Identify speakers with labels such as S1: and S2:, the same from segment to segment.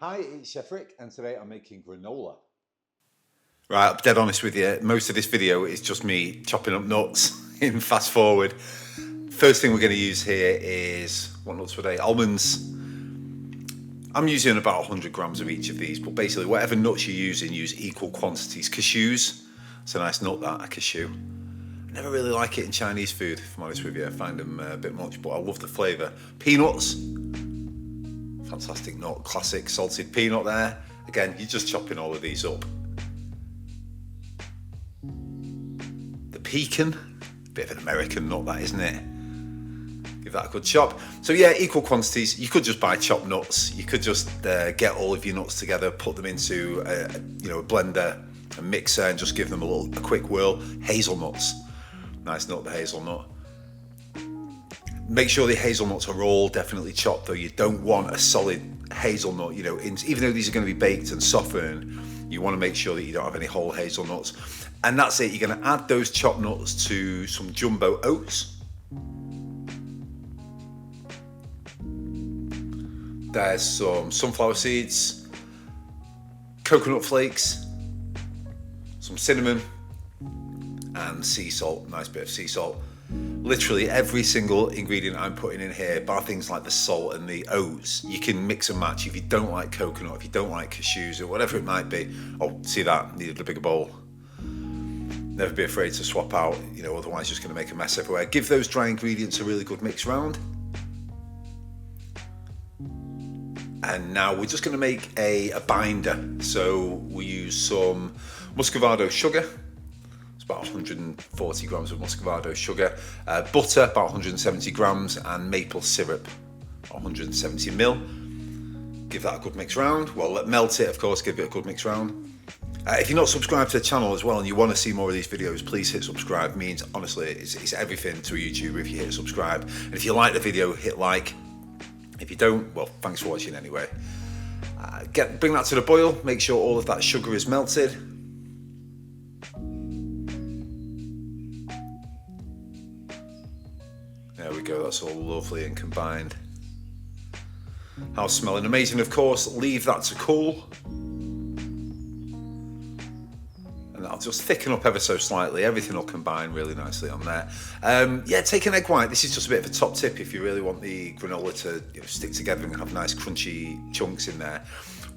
S1: Hi, it's Chef Rick, and today I'm making granola.
S2: Right, I'm dead honest with you. Most of this video is just me chopping up nuts in fast forward. First thing we're going to use here is, what nuts were they? Almonds. I'm using about 100 grams of each of these, but basically whatever nuts you're using, use equal quantities. Cashews, it's a nice nut that, a cashew. I never really like it in Chinese food, if I'm honest with you. I find them a bit much, but I love the flavour. Peanuts, fantastic nut, classic salted peanut there. Again, you're just chopping all of these up. The pecan, bit of an American nut that, isn't it? Give that a good chop. So yeah, equal quantities. You could just buy chopped nuts. You could just get all of your nuts together, put them into a blender, a mixer, and just give them a quick whirl. Hazelnuts, nice nut, the hazelnut. Make sure the hazelnuts are all definitely chopped though. You don't want a solid hazelnut, even though these are going to be baked and softened, you want to make sure that you don't have any whole hazelnuts. And that's it. You're going to add those chopped nuts to some jumbo oats. There's some sunflower seeds, coconut flakes, some cinnamon, and sea salt, nice bit of sea salt. Literally every single ingredient I'm putting in here, bar things like the salt and the oats, you can mix and match. If you don't like coconut, if you don't like cashews or whatever it might be, oh, see that, needed a bigger bowl. Never be afraid to swap out, otherwise you're just going to make a mess everywhere. Give those dry ingredients a really good mix round. And now we're just going to make a binder. So we use some muscovado sugar. It's about 140 grams of muscovado sugar. Butter, about 170 grams. And maple syrup, 170 mil. Give that a good mix round. Well, melt it, of course, give it a good mix round. If you're not subscribed to the channel as well and you want to see more of these videos, please hit subscribe. It means, honestly, it's everything to a YouTuber if you hit subscribe. And if you like the video, hit like. If you don't, well, thanks for watching anyway. Bring that to the boil. Make sure all of that sugar is melted. There we go, that's all lovely and combined. How's smelling amazing, of course. Leave that to cool. And that'll just thicken up ever so slightly. Everything will combine really nicely on there. Take an egg white. This is just a bit of a top tip if you really want the granola to stick together and have nice crunchy chunks in there.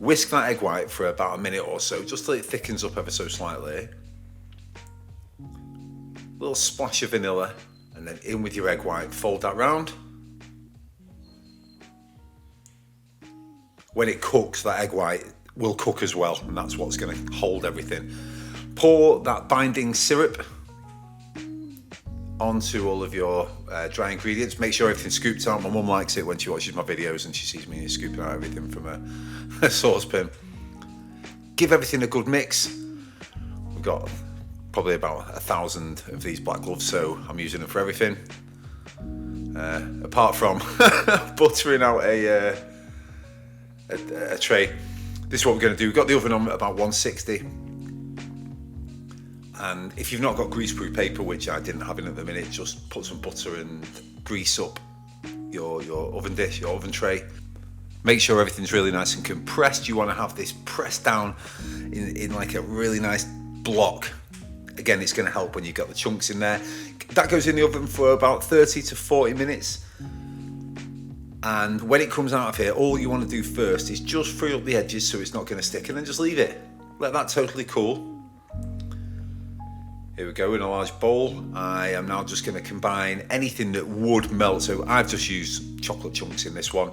S2: Whisk that egg white for about a minute or so, just till it thickens up ever so slightly. A little splash of vanilla, and then in with your egg white. Fold that round. When it cooks, that egg white will cook as well, and that's what's going to hold everything. Pour that binding syrup onto all of your dry ingredients. Make sure everything's scooped out. My mum likes it when she watches my videos and she sees me scooping out everything from a saucepan. Give everything a good mix. We've got probably about 1,000 of these black gloves, so I'm using them for everything. Apart from buttering out a tray. This is what we're going to do. We've got the oven on at about 160. And if you've not got greaseproof paper, which I didn't have in at the minute, just put some butter and grease up your oven dish, your oven tray. Make sure everything's really nice and compressed. You want to have this pressed down in like a really nice block. Again, it's going to help when you've got the chunks in there. That goes in the oven for about 30 to 40 minutes. And when it comes out of here, all you want to do first is just free up the edges so it's not going to stick, and then just leave it. Let that totally cool. Here we go, in a large bowl. I am now just going to combine anything that would melt. So I've just used chocolate chunks in this one.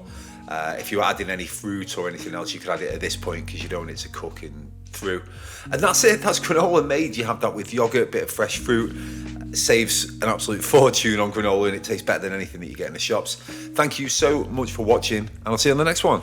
S2: If you're adding any fruit or anything else, you could add it at this point because you don't want it to cook in through. And that's it, that's granola made. You have that with yogurt, bit of fresh fruit. It saves an absolute fortune on granola, and it tastes better than anything that you get in the shops. Thank you so much for watching, and I'll see you on the next one.